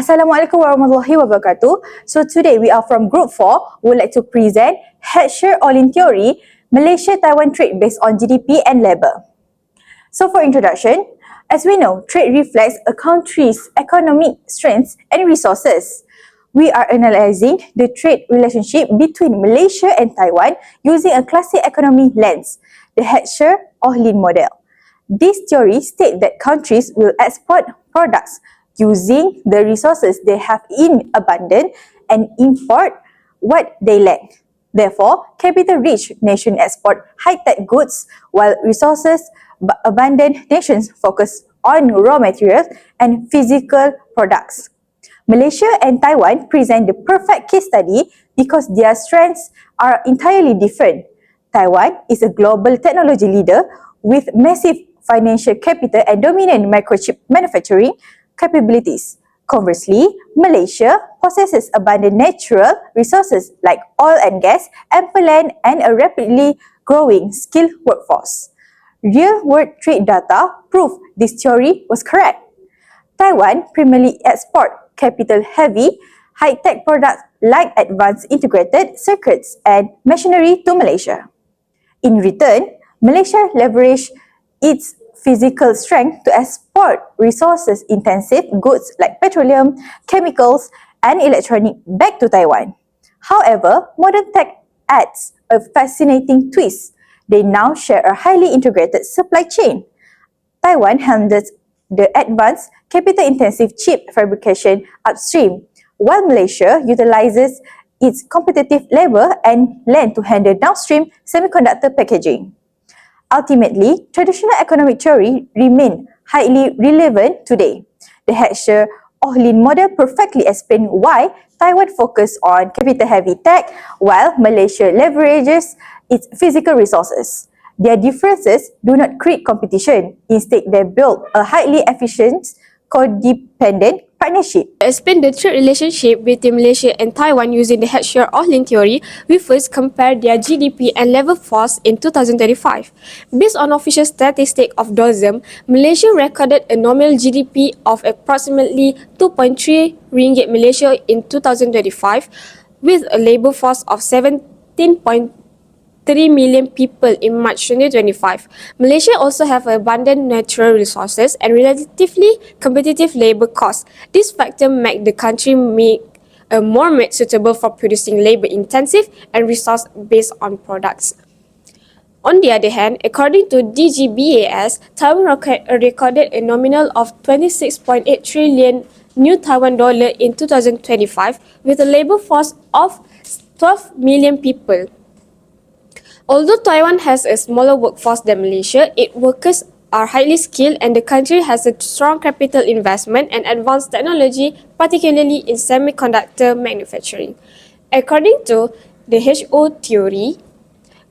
Assalamualaikum warahmatullahi wabarakatuh. So today we are from Group 4. We would like to present Heckscher-Ohlin theory, Malaysia-Taiwan trade based on GDP and labor. So for introduction, as we know, trade reflects a country's economic strengths and resources. We are analyzing the trade relationship between Malaysia and Taiwan using a classic economy lens, the Heckscher-Ohlin model. This theory states that countries will export products using the resources they have in abundance and import what they lack. Therefore, capital-rich nations export high-tech goods while resource-abundant nations focus on raw materials and physical products. Malaysia and Taiwan present the perfect case study because their strengths are entirely different. Taiwan is a global technology leader with massive financial capital and dominant microchip manufacturing capabilities. Conversely, Malaysia possesses abundant natural resources like oil and gas, ample land, and a rapidly growing skilled workforce. Real-world trade data prove this theory was correct. Taiwan primarily export capital-heavy, high-tech products like advanced integrated circuits and machinery to Malaysia. In return, Malaysia leveraged its physical strength to export resources-intensive goods like petroleum, chemicals, and electronic back to Taiwan. However, modern tech adds a fascinating twist. They now share a highly integrated supply chain. Taiwan handles the advanced capital-intensive chip fabrication upstream, while Malaysia utilizes its competitive labor and land to handle downstream semiconductor packaging. Ultimately, traditional economic theory remain highly relevant today. The Heckscher-Ohlin model perfectly explains why Taiwan focuses on capital-heavy tech while Malaysia leverages its physical resources. Their differences do not create competition. Instead, they build a highly efficient, codependent partnership. To explain the trade relationship between Malaysia and Taiwan using the Heckscher-Ohlin theory, we first compare their GDP and labor force in 2035. Based on official statistics of DOSM, Malaysia recorded a nominal GDP of approximately 2.3 ringgit Malaysia in 2025, with a labor force of 17.3 million people in March 2025. Malaysia also have abundant natural resources and relatively competitive labor costs. This factor make the country more suitable for producing labor-intensive and resource-based on products. On the other hand, according to DGBAS, Taiwan recorded a nominal of 26.8 trillion new Taiwan dollar in 2025 with a labor force of 12 million people. Although Taiwan has a smaller workforce than Malaysia, its workers are highly skilled and the country has a strong capital investment and advanced technology, particularly in semiconductor manufacturing. According to the HO theory,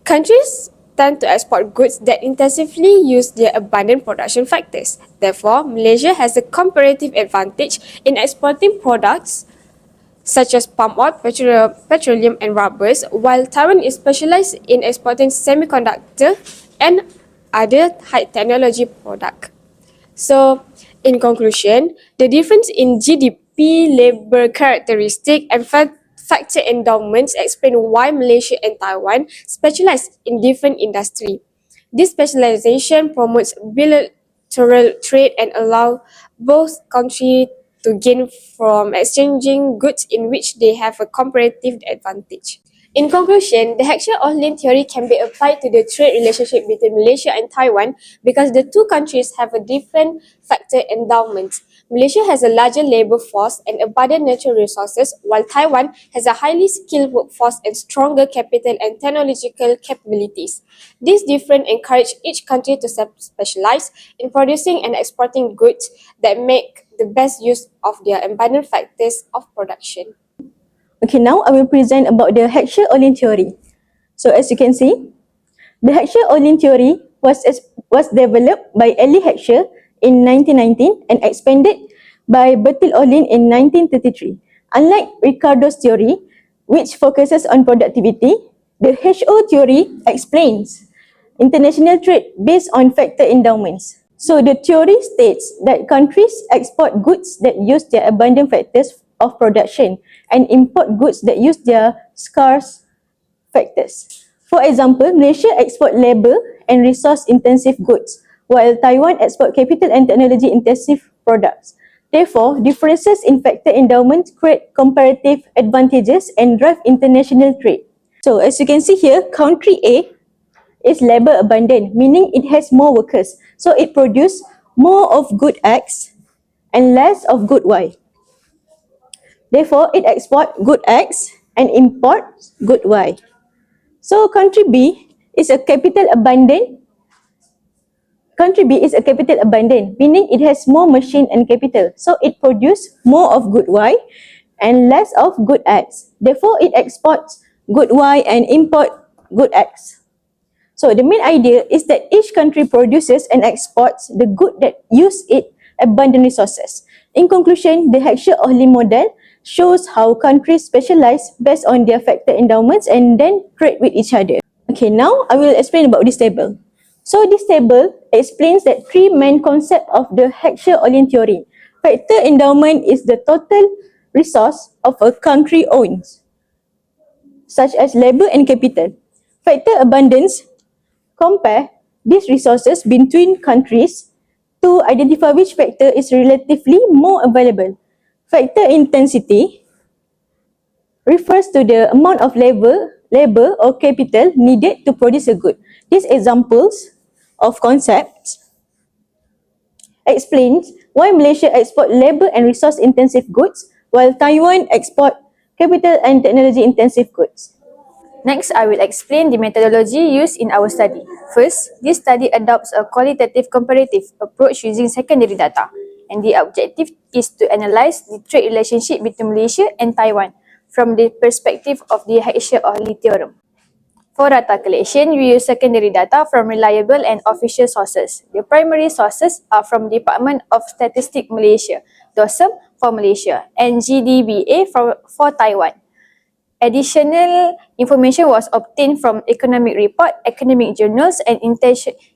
countries tend to export goods that intensively use their abundant production factors. Therefore, Malaysia has a comparative advantage in exporting products such as palm oil, petroleum, and rubbers, while Taiwan is specialized in exporting semiconductor and other high technology products. So, in conclusion, the difference in GDP, labor characteristic, and factor endowments explain why Malaysia and Taiwan specialize in different industries. This specialization promotes bilateral trade and allows both countries to gain from exchanging goods in which they have a comparative advantage. In conclusion, the Heckscher-Ohlin theory can be applied to the trade relationship between Malaysia and Taiwan because the two countries have a different factor endowments. Malaysia has a larger labor force and abundant natural resources, while Taiwan has a highly skilled workforce and stronger capital and technological capabilities. These differences encourage each country to specialize in producing and exporting goods that make the best use of their abundant factors of production. Okay, now I will present about the Heckscher-Ohlin theory. So as you can see, the Heckscher-Ohlin theory was developed by Elie Heckscher in 1919 and expanded by Bertil-Ohlin in 1933. Unlike Ricardo's theory, which focuses on productivity, the HO theory explains international trade based on factor endowments. So the theory states that countries export goods that use their abundant factors of production and import goods that use their scarce factors. For example, Malaysia export labor and resource-intensive goods, while Taiwan export capital and technology-intensive products. Therefore, differences in factor endowment create comparative advantages and drive international trade. So, as you can see here, country A is labor abundant, meaning it has more workers. So, it produces more of good X and less of good Y. Therefore, it exports good X and imports good Y. So country B is a capital abundant. Country B is a capital abundant, meaning it has more machine and capital. So it produces more of good Y and less of good X. Therefore, it exports good Y and import good X. So the main idea is that each country produces and exports the good that use its abundant resources. In conclusion, the Heckscher-Ohlin model shows how countries specialize based on their factor endowments and then trade with each other. Okay, now I will explain about this table. So this table explains that three main concepts of the Heckscher-Ohlin theory. Factor endowment is the total resource of a country owns, such as labor and capital. Factor abundance compare these resources between countries to identify which factor is relatively more available. Factor intensity refers to the amount of labor or capital needed to produce a good. These examples of concepts explains why Malaysia export labor and resource intensive goods while Taiwan export capital and technology intensive goods. Next, I will explain the methodology used in our study. First, this study adopts a qualitative comparative approach using secondary data, and the objective is to analyze the trade relationship between Malaysia and Taiwan from the perspective of the Heckscher-Ohlin theorem. For data collection, we use secondary data from reliable and official sources. The primary sources are from Department of Statistics Malaysia, DOSM for Malaysia, and GDBA for Taiwan. Additional information was obtained from economic report, academic journals, and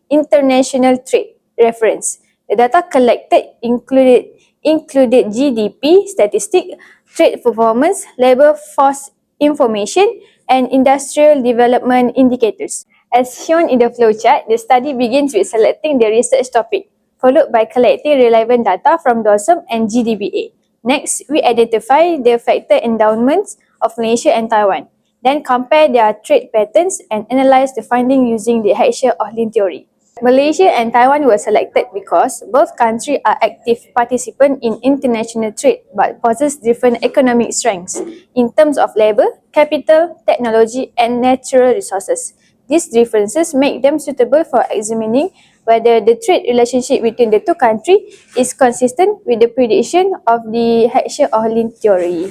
international trade reference. The data collected included GDP statistic, trade performance, labor force information, and industrial development indicators. As shown in the flowchart, the study begins with selecting the research topic, followed by collecting relevant data from DOSM and GDBA. Next, we identify the factor endowments of Malaysia and Taiwan, then compare their trade patterns and analyze the findings using the Heckscher-Ohlin theory. Malaysia and Taiwan were selected because both countries are active participants in international trade but possess different economic strengths in terms of labor, capital, technology, and natural resources. These differences make them suitable for examining whether the trade relationship between the two countries is consistent with the prediction of the Heckscher-Ohlin theory.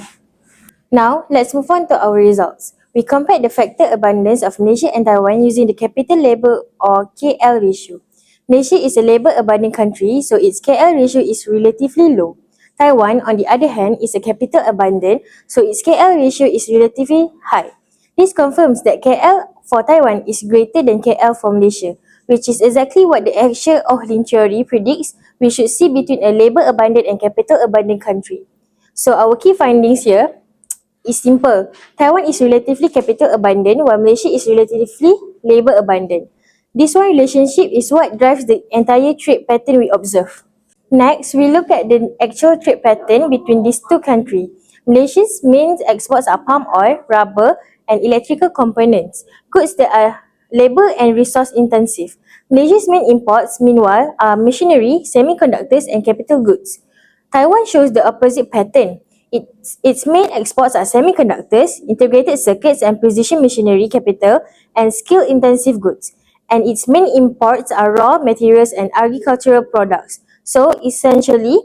Now, let's move on to our results. We compared the factor abundance of Malaysia and Taiwan using the capital labor or KL ratio. Malaysia is a labor abundant country, so its KL ratio is relatively low. Taiwan, on the other hand, is a capital abundant, so its KL ratio is relatively high. This confirms that KL for Taiwan is greater than KL for Malaysia, which is exactly what the Heckscher-Ohlin theory predicts we should see between a labor abundant and capital abundant country. So our key findings here is simple. Taiwan is relatively capital abundant while Malaysia is relatively labor abundant. This one relationship is what drives the entire trade pattern we observe. Next, we look at the actual trade pattern between these two countries. Malaysia's main exports are palm oil, rubber, and electrical components, goods that are labor and resource intensive. Malaysia's main imports, meanwhile, are machinery, semiconductors, and capital goods. Taiwan shows the opposite pattern. Its main exports are semiconductors, integrated circuits and precision machinery capital, and skill-intensive goods. And its main imports are raw materials and agricultural products. So essentially,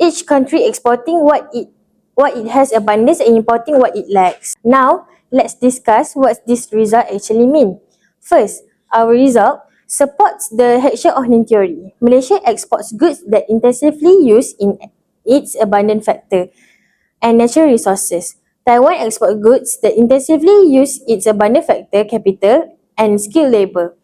each country exporting what it has abundance and importing what it lacks. Now, let's discuss what this result actually mean. First, our result supports the Heckscher-Ohlin theory. Malaysia exports goods that intensively use in its abundant factor and natural resources. Taiwan exports goods that intensively use its abundant factor, capital, and skilled labor.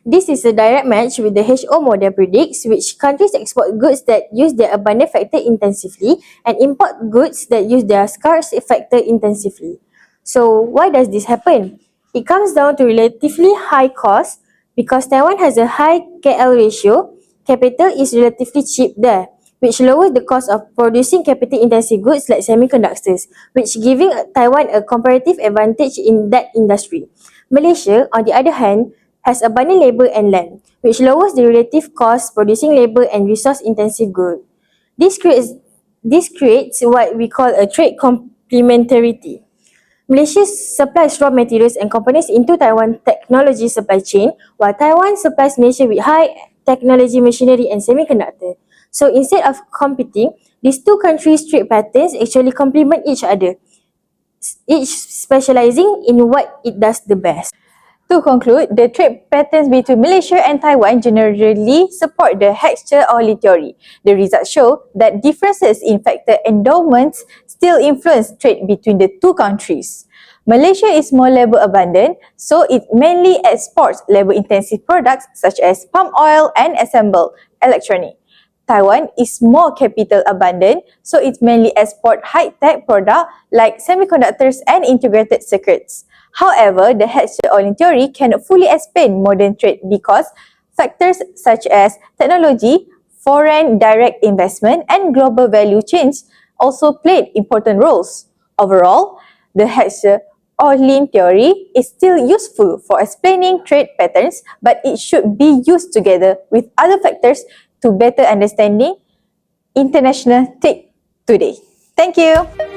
This is a direct match with the HO model predicts which countries export goods that use their abundant factor intensively and import goods that use their scarce factor intensively. So why does this happen? It comes down to relatively high cost because Taiwan has a high KL ratio, capital is relatively cheap there, which lowers the cost of producing capital-intensive goods like semiconductors, which giving Taiwan a comparative advantage in that industry. Malaysia, on the other hand, has abundant labour and land, which lowers the relative cost producing labour and resource-intensive goods. This creates what we call a trade complementarity. Malaysia supplies raw materials and components into Taiwan technology supply chain, while Taiwan supplies Malaysia with high technology machinery and semiconductor. So instead of competing, these two countries' trade patterns actually complement each other, each specializing in what it does the best. To conclude, the trade patterns between Malaysia and Taiwan generally support the Heckscher-Ohlin theory. The results show that differences in factor endowments still influence trade between the two countries. Malaysia is more labor abundant, so it mainly exports labor-intensive products such as palm oil and assembled electronics. Taiwan is more capital abundant, so it mainly exports high-tech products like semiconductors and integrated circuits. However, the Heckscher-Ohlin theory cannot fully explain modern trade because factors such as technology, foreign direct investment, and global value chains also played important roles. Overall, the Heckscher-Ohlin theory is still useful for explaining trade patterns, but it should be used together with other factors to better understanding international trade today. Thank you.